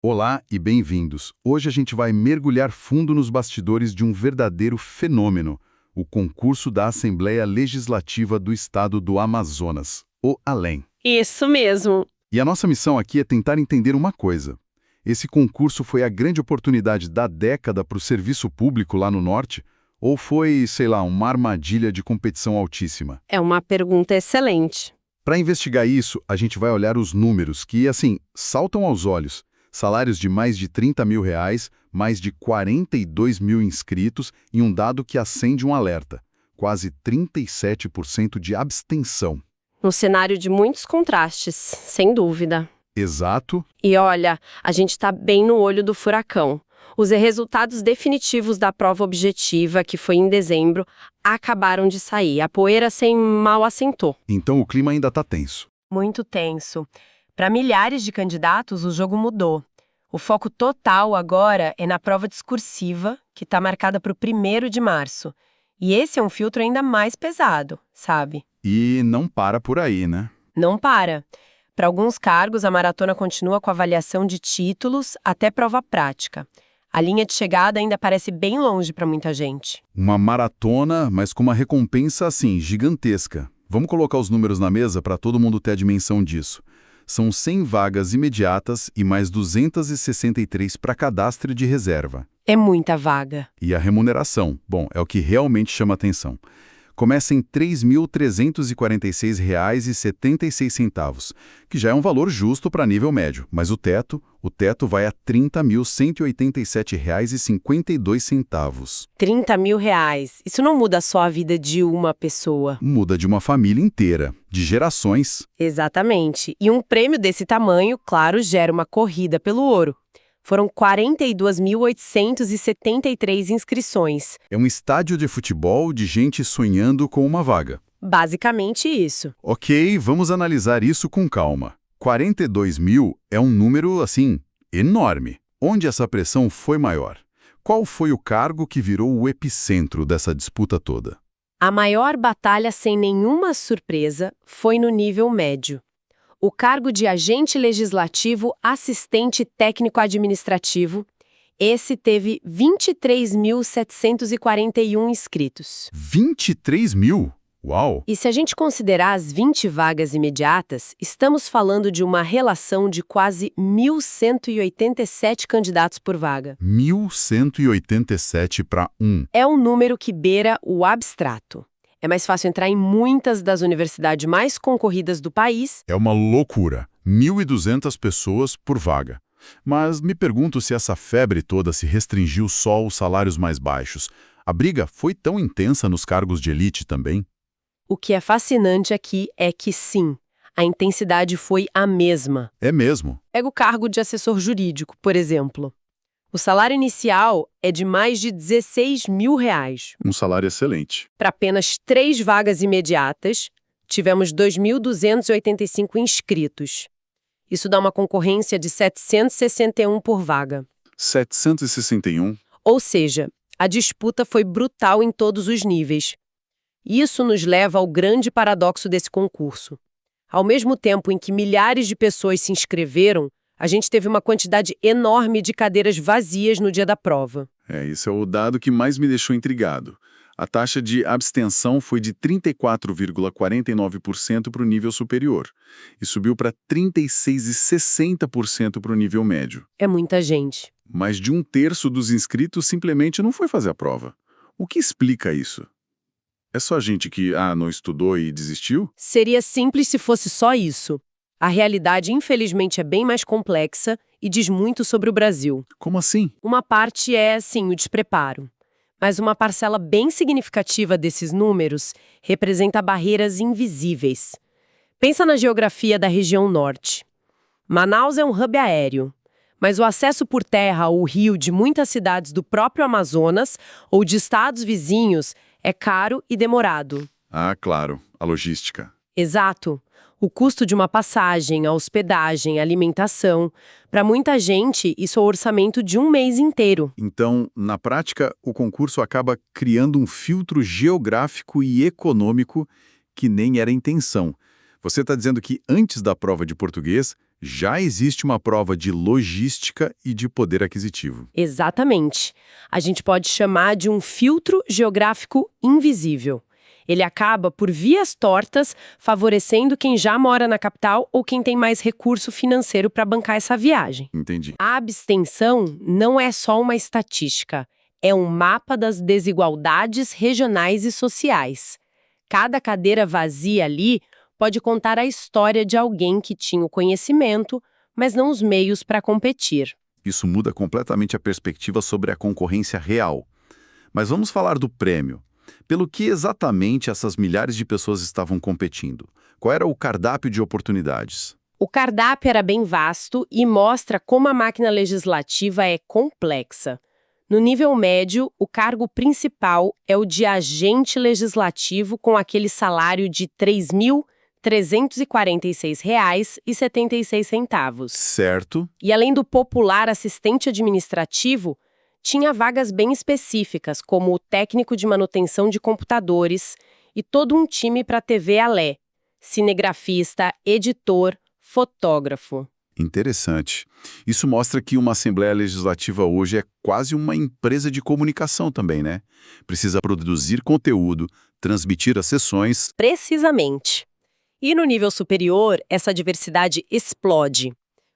Olá e bem-vindos. Hoje a gente vai mergulhar fundo nos bastidores de um verdadeiro fenômeno, o concurso da Assembleia Legislativa do Estado do Amazonas, o ALEM. Isso mesmo. E a nossa missão aqui é tentar entender uma coisa. Esse concurso foi a grande oportunidade da década para o serviço público lá no norte? Ou foi, sei lá, uma armadilha de competição altíssima? É uma pergunta excelente. Para investigar isso, a gente vai olhar os números que, assim, saltam aos olhos. Salários de mais de R$ 30 mil, mais de 42 mil inscritos e um dado que acende um alerta. Quase 37% de abstenção. Um cenário de muitos contrastes, sem dúvida. Exato. E olha, a gente está bem no olho do furacão. Os resultados definitivos da prova objetiva, que foi em dezembro, acabaram de sair. A poeira sem mal assentou. Então o clima ainda está tenso. Muito tenso. Para milhares de candidatos, o jogo mudou. O foco total agora é na prova discursiva, que está marcada para o 1º de março. E esse é um filtro ainda mais pesado, sabe? E não para por aí, né? Não para. Para alguns cargos, a maratona continua com avaliação de títulos até prova prática. A linha de chegada ainda parece bem longe para muita gente. Uma maratona, mas com uma recompensa, assim, gigantesca. Vamos colocar os números na mesa para todo mundo ter a dimensão disso. São 100 vagas imediatas e mais 263 para cadastro de reserva. É muita vaga. E a remuneração, bom, é o que realmente chama atenção. Começa em R$ 3.346,76, que já é um valor justo para nível médio, mas o teto vai a R$ 30.187,52. R$ 30 mil. Isso não muda só a vida de uma pessoa. Muda de uma família inteira, de gerações. Exatamente. E um prêmio desse tamanho, claro, gera uma corrida pelo ouro. Foram 42.873 inscrições. É um estádio de futebol de gente sonhando com uma vaga. Basicamente isso. Ok, vamos analisar isso com calma. 42 mil é um número, assim, enorme. Onde essa pressão foi maior? Qual foi o cargo que virou o epicentro dessa disputa toda? A maior batalha, sem nenhuma surpresa, foi no nível médio. O cargo de agente legislativo assistente técnico-administrativo, esse teve 23.741 inscritos. 23 mil? Uau! E se a gente considerar as 20 vagas imediatas, estamos falando de uma relação de quase 1.187 candidatos por vaga. 1.187 para 1. É um número que beira o abstrato. É mais fácil entrar em muitas das universidades mais concorridas do país. É uma loucura. 1.200 pessoas por vaga. Mas me pergunto se essa febre toda se restringiu só aos salários mais baixos. A briga foi tão intensa nos cargos de elite também? O que é fascinante aqui é que sim, a intensidade foi a mesma. É mesmo. Pega o cargo de assessor jurídico, por exemplo. O salário inicial é de mais de R$ 16 mil. Um salário excelente. Para apenas 3 vagas imediatas, tivemos 2.285 inscritos. Isso dá uma concorrência de 761 por vaga. 761? Ou seja, a disputa foi brutal em todos os níveis. Isso nos leva ao grande paradoxo desse concurso. Ao mesmo tempo em que milhares de pessoas se inscreveram, a gente teve uma quantidade enorme de cadeiras vazias no dia da prova. Esse é o dado que mais me deixou intrigado. A taxa de abstenção foi de 34,49% para o nível superior e subiu para 36,60% para o nível médio. É muita gente. Mais de 1/3 dos inscritos simplesmente não foi fazer a prova. O que explica isso? É só gente que, não estudou e desistiu? Seria simples se fosse só isso. A realidade, infelizmente, é bem mais complexa e diz muito sobre o Brasil. Como assim? Uma parte é, sim, o despreparo. Mas uma parcela bem significativa desses números representa barreiras invisíveis. Pensa na geografia da região norte. Manaus é um hub aéreo, mas o acesso por terra ao rio de muitas cidades do próprio Amazonas ou de estados vizinhos é caro e demorado. Ah, claro, a logística. Exato. O custo de uma passagem, a hospedagem, a alimentação. Para muita gente, isso é o orçamento de um mês inteiro. Então, na prática, o concurso acaba criando um filtro geográfico e econômico que nem era a intenção. Você está dizendo que antes da prova de português, Já existe uma prova de logística e de poder aquisitivo. Exatamente. A gente pode chamar de um filtro geográfico invisível. Ele acaba por vias tortas, favorecendo quem já mora na capital ou quem tem mais recurso financeiro para bancar essa viagem. Entendi. A abstenção não é só uma estatística, é um mapa das desigualdades regionais e sociais. Cada cadeira vazia ali pode contar a história de alguém que tinha o conhecimento, mas não os meios para competir. Isso muda completamente a perspectiva sobre a concorrência real. Mas vamos falar do prêmio. Pelo que exatamente essas milhares de pessoas estavam competindo? Qual era o cardápio de oportunidades? O cardápio era bem vasto e mostra como a máquina legislativa é complexa. No nível médio, o cargo principal é o de agente legislativo com aquele salário de R$ 3.346,76. Certo. E além do popular assistente administrativo, tinha vagas bem específicas, como o técnico de manutenção de computadores e todo um time para TV Alé, cinegrafista, editor, fotógrafo. Interessante. Isso mostra que uma Assembleia Legislativa hoje é quase uma empresa de comunicação também, né? Precisa produzir conteúdo, transmitir as sessões. Precisamente. E no nível superior, essa diversidade explode.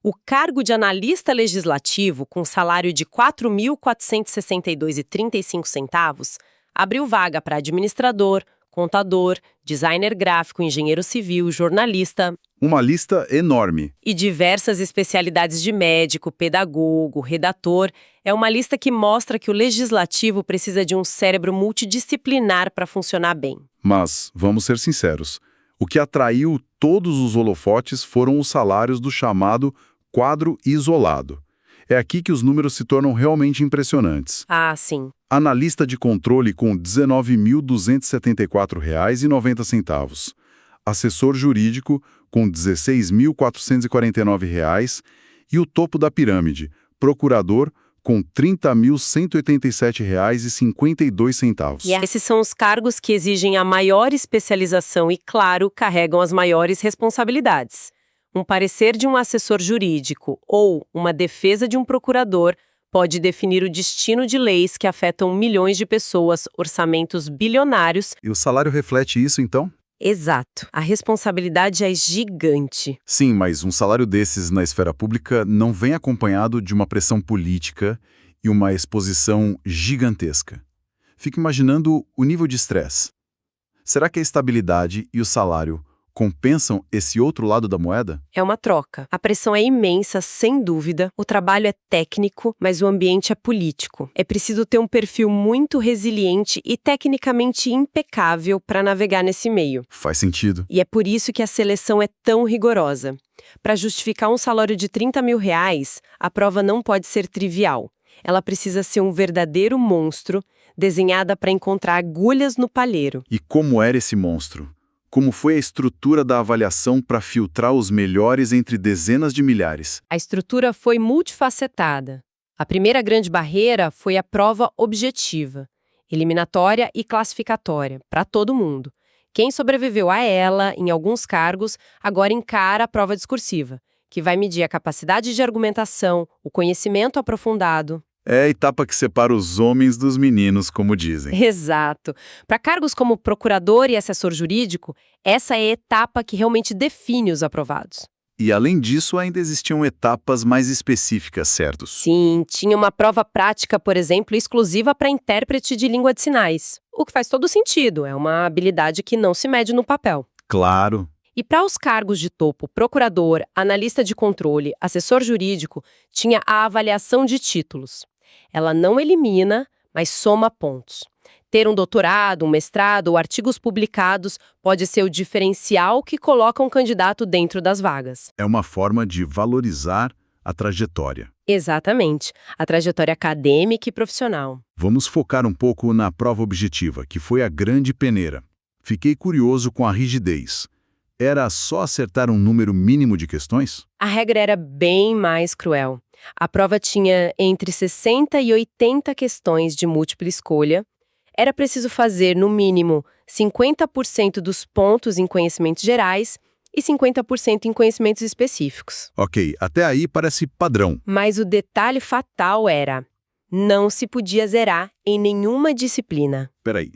O cargo de analista legislativo, com salário de R$ 4.462,35, abriu vaga para administrador, contador, designer gráfico, engenheiro civil, jornalista. Uma lista enorme. E diversas especialidades de médico, pedagogo, redator. É uma lista que mostra que o legislativo precisa de um cérebro multidisciplinar para funcionar bem. Mas, vamos ser sinceros, o que atraiu todos os holofotes foram os salários do chamado quadro isolado. É aqui que os números se tornam realmente impressionantes. Ah, sim. Analista de controle com R$ 19.274,90. Assessor jurídico com R$ 16.449 e o topo da pirâmide, procurador com R$ 30.187,52. E esses são os cargos que exigem a maior especialização e, claro, carregam as maiores responsabilidades. Um parecer de um assessor jurídico ou uma defesa de um procurador pode definir o destino de leis que afetam milhões de pessoas, orçamentos bilionários. E o salário reflete isso, então? Exato. A responsabilidade é gigante. Sim, mas um salário desses na esfera pública não vem acompanhado de uma pressão política e uma exposição gigantesca. Fico imaginando o nível de estresse. Será que a estabilidade e o salário compensam esse outro lado da moeda? É uma troca. A pressão é imensa, sem dúvida. O trabalho é técnico, mas o ambiente é político. É preciso ter um perfil muito resiliente e tecnicamente impecável para navegar nesse meio. Faz sentido. E é por isso que a seleção é tão rigorosa. Para justificar um salário de R$ 30 mil, a prova não pode ser trivial. Ela precisa ser um verdadeiro monstro, desenhada para encontrar agulhas no palheiro. E como era esse monstro? Como foi a estrutura da avaliação para filtrar os melhores entre dezenas de milhares? A estrutura foi multifacetada. A primeira grande barreira foi a prova objetiva, eliminatória e classificatória, para todo mundo. Quem sobreviveu a ela, em alguns cargos, agora encara a prova discursiva, que vai medir a capacidade de argumentação, o conhecimento aprofundado. É a etapa que separa os homens dos meninos, como dizem. Exato. Para cargos como procurador e assessor jurídico, essa é a etapa que realmente define os aprovados. E, além disso, ainda existiam etapas mais específicas, certos? Sim, tinha uma prova prática, por exemplo, exclusiva para intérprete de língua de sinais. O que faz todo sentido, é uma habilidade que não se mede no papel. Claro. E para os cargos de topo, procurador, analista de controle, assessor jurídico, tinha a avaliação de títulos. Ela não elimina, mas soma pontos. Ter um doutorado, um mestrado ou artigos publicados pode ser o diferencial que coloca um candidato dentro das vagas. É uma forma de valorizar a trajetória. Exatamente, a trajetória acadêmica e profissional. Vamos focar um pouco na prova objetiva, que foi a grande peneira. Fiquei curioso com a rigidez. Era só acertar um número mínimo de questões? A regra era bem mais cruel. A prova tinha entre 60 e 80 questões de múltipla escolha. Era preciso fazer, no mínimo, 50% dos pontos em conhecimentos gerais e 50% em conhecimentos específicos. Ok, até aí parece padrão. Mas o detalhe fatal era: não se podia zerar em nenhuma disciplina. Peraí,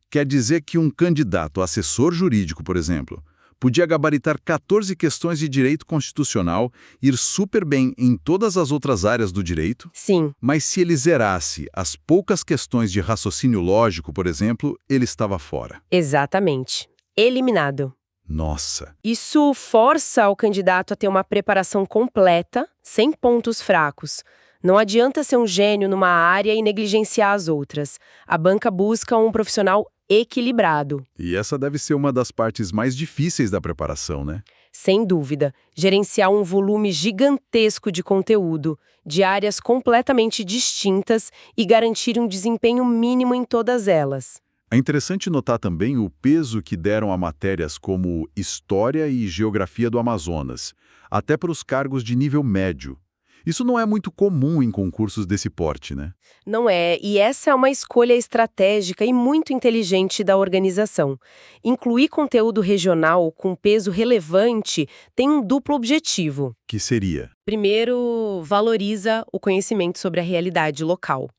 quer dizer que um candidato a assessor jurídico, por exemplo, podia gabaritar 14 questões de direito constitucional, ir super bem em todas as outras áreas do direito, Sim, mas se ele zerasse as poucas questões de raciocínio lógico, por exemplo, ele estava fora. exatamente. Eliminado. Nossa, Isso força o candidato a ter uma preparação completa, sem pontos fracos. Não adianta ser um gênio numa área e negligenciar as outras. A banca busca um profissional equilibrado. e essa deve ser uma das partes mais difíceis da preparação, né? Sem dúvida, gerenciar um volume gigantesco de conteúdo, de áreas completamente distintas e garantir um desempenho mínimo em todas elas. É interessante notar também o peso que deram a matérias como História e Geografia do Amazonas, até para os cargos de nível médio. Isso não é muito comum em concursos desse porte, né? Não é, e essa é uma escolha estratégica e muito inteligente da organização. Incluir conteúdo regional com peso relevante tem um duplo objetivo. Que seria? Primeiro, valoriza o conhecimento sobre a realidade local.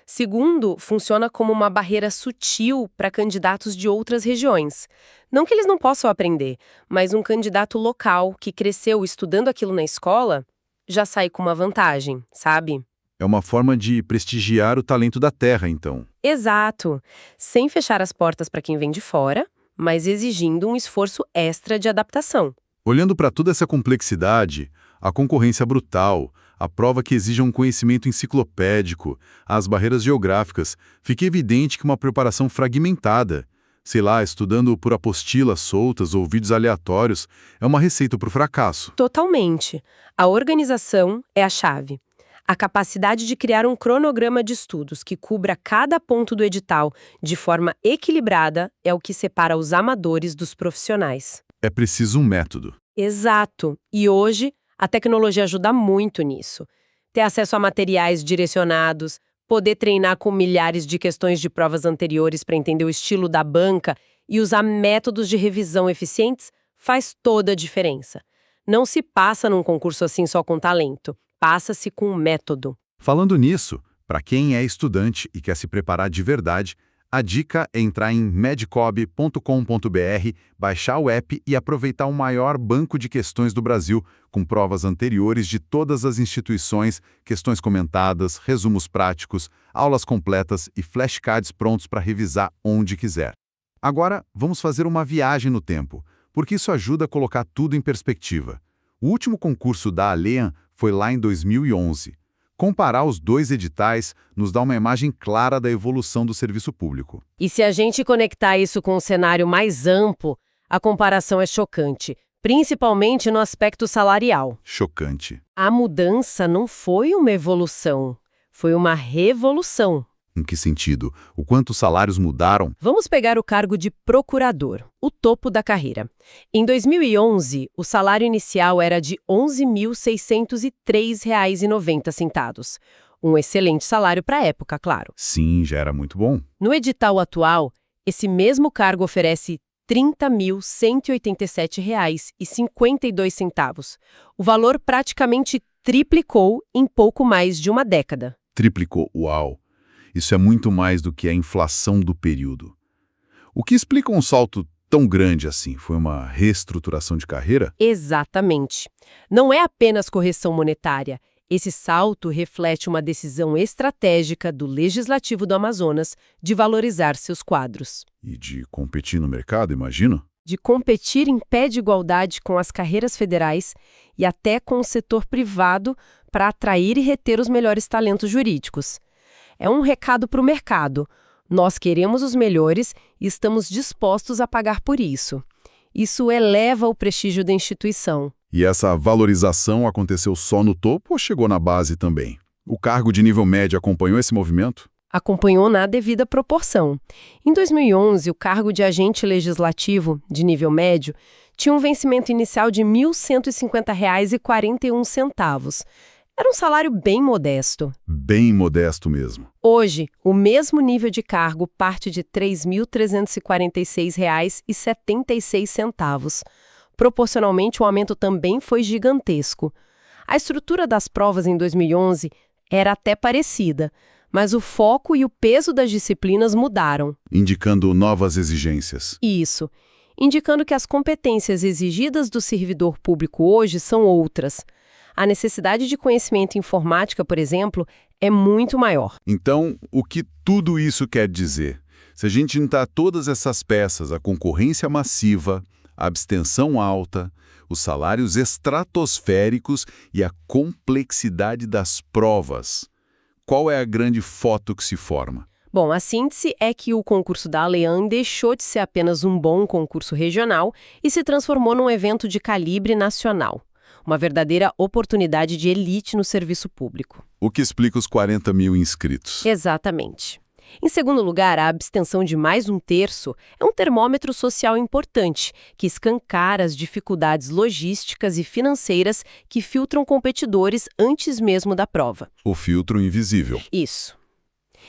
Segundo, funciona como uma barreira sutil para candidatos de outras regiões. Não que eles não possam aprender, mas um candidato local que cresceu estudando aquilo na escola já sai com uma vantagem, sabe? É uma forma de prestigiar o talento da terra, então. Exato. Sem fechar as portas para quem vem de fora, mas exigindo um esforço extra de adaptação. Olhando para toda essa complexidade, a concorrência brutal, a prova que exige um conhecimento enciclopédico, as barreiras geográficas, fica evidente que uma preparação fragmentada, sei lá, estudando por apostilas soltas ou vídeos aleatórios, é uma receita para o fracasso. Totalmente. A organização é a chave. A capacidade de criar um cronograma de estudos que cubra cada ponto do edital de forma equilibrada é o que separa os amadores dos profissionais. É preciso um método. Exato. E hoje, a tecnologia ajuda muito nisso. Ter acesso a materiais direcionados, poder treinar com milhares de questões de provas anteriores para entender o estilo da banca e usar métodos de revisão eficientes faz toda a diferença. Não se passa num concurso assim só com talento. Passa-se com um método. Falando nisso, para quem é estudante e quer se preparar de verdade, a dica é entrar em medcob.com.br, baixar o app e aproveitar o maior banco de questões do Brasil, com provas anteriores de todas as instituições, questões comentadas, resumos práticos, aulas completas e flashcards prontos para revisar onde quiser. Agora, vamos fazer uma viagem no tempo, porque isso ajuda a colocar tudo em perspectiva. O último concurso da Allian foi lá em 2011. Comparar os dois editais nos dá uma imagem clara da evolução do serviço público. E se a gente conectar isso com um cenário mais amplo, a comparação é chocante, principalmente no aspecto salarial. Chocante. A mudança não foi uma evolução, foi uma revolução. Em que sentido? O quanto os salários mudaram? Vamos pegar o cargo de procurador, o topo da carreira. Em 2011, o salário inicial era de R$ 11.603,90. Um excelente salário para a época, claro. Sim, já era muito bom. No edital atual, esse mesmo cargo oferece R$ 30.187,52. O valor praticamente triplicou em pouco mais de uma década. Triplicou, uau! Isso é muito mais do que a inflação do período. O que explica um salto tão grande assim? Foi uma reestruturação de carreira? Exatamente. Não é apenas correção monetária. Esse salto reflete uma decisão estratégica do Legislativo do Amazonas de valorizar seus quadros. E de competir no mercado, imagino? De competir em pé de igualdade com as carreiras federais e até com o setor privado para atrair e reter os melhores talentos jurídicos. É um recado para o mercado. Nós queremos os melhores e estamos dispostos a pagar por isso. Isso eleva o prestígio da instituição. E essa valorização aconteceu só no topo ou chegou na base também? O cargo de nível médio acompanhou esse movimento? Acompanhou na devida proporção. Em 2011, o cargo de agente legislativo, de nível médio, tinha um vencimento inicial de R$ 1.150,41. Era um salário bem modesto. Bem modesto mesmo. Hoje, o mesmo nível de cargo parte de R$ 3.346,76. Proporcionalmente, o aumento também foi gigantesco. A estrutura das provas em 2011 era até parecida, mas o foco e o peso das disciplinas mudaram. Indicando novas exigências. Isso, indicando que as competências exigidas do servidor público hoje são outras. A necessidade de conhecimento em informática, por exemplo, é muito maior. Então, o que tudo isso quer dizer? Se a gente juntar todas essas peças, a concorrência massiva, a abstenção alta, os salários estratosféricos e a complexidade das provas, qual é a grande foto que se forma? Bom, a síntese é que o concurso da Alean deixou de ser apenas um bom concurso regional e se transformou num evento de calibre nacional. Uma verdadeira oportunidade de elite no serviço público. O que explica os 40 mil inscritos. Exatamente. Em segundo lugar, a abstenção de mais um terço é um termômetro social importante, que escancara as dificuldades logísticas e financeiras que filtram competidores antes mesmo da prova. O filtro invisível. Isso.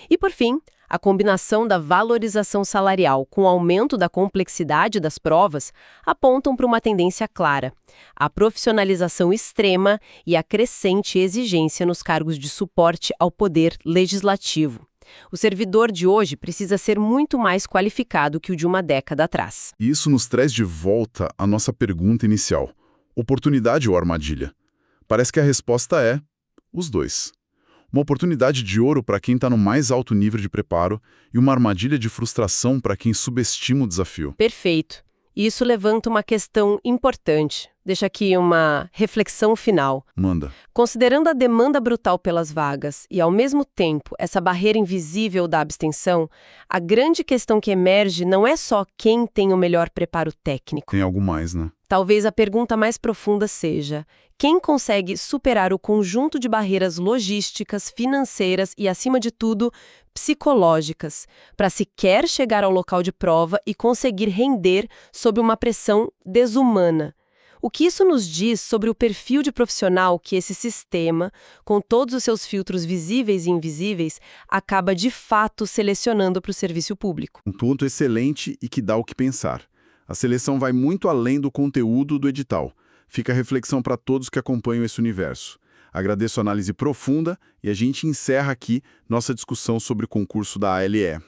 E, por fim, a combinação da valorização salarial com o aumento da complexidade das provas apontam para uma tendência clara: a profissionalização extrema e a crescente exigência nos cargos de suporte ao poder legislativo. O servidor de hoje precisa ser muito mais qualificado que o de uma década atrás. E isso nos traz de volta à nossa pergunta inicial. Oportunidade ou armadilha? Parece que a resposta é os dois. Uma oportunidade de ouro para quem está no mais alto nível de preparo e uma armadilha de frustração para quem subestima o desafio. Perfeito. Isso levanta uma questão importante. Deixa aqui uma reflexão final. Manda. Considerando a demanda brutal pelas vagas e, ao mesmo tempo, essa barreira invisível da abstenção, a grande questão que emerge não é só quem tem o melhor preparo técnico. Tem algo mais, né? Talvez a pergunta mais profunda seja: quem consegue superar o conjunto de barreiras logísticas, financeiras e, acima de tudo, psicológicas, para sequer chegar ao local de prova e conseguir render sob uma pressão desumana? O que isso nos diz sobre o perfil de profissional que esse sistema, com todos os seus filtros visíveis e invisíveis, acaba de fato selecionando para o serviço público? Um ponto excelente e que dá o que pensar. A seleção vai muito além do conteúdo do edital. Fica a reflexão para todos que acompanham esse universo. Agradeço a análise profunda e a gente encerra aqui nossa discussão sobre o concurso da ALE.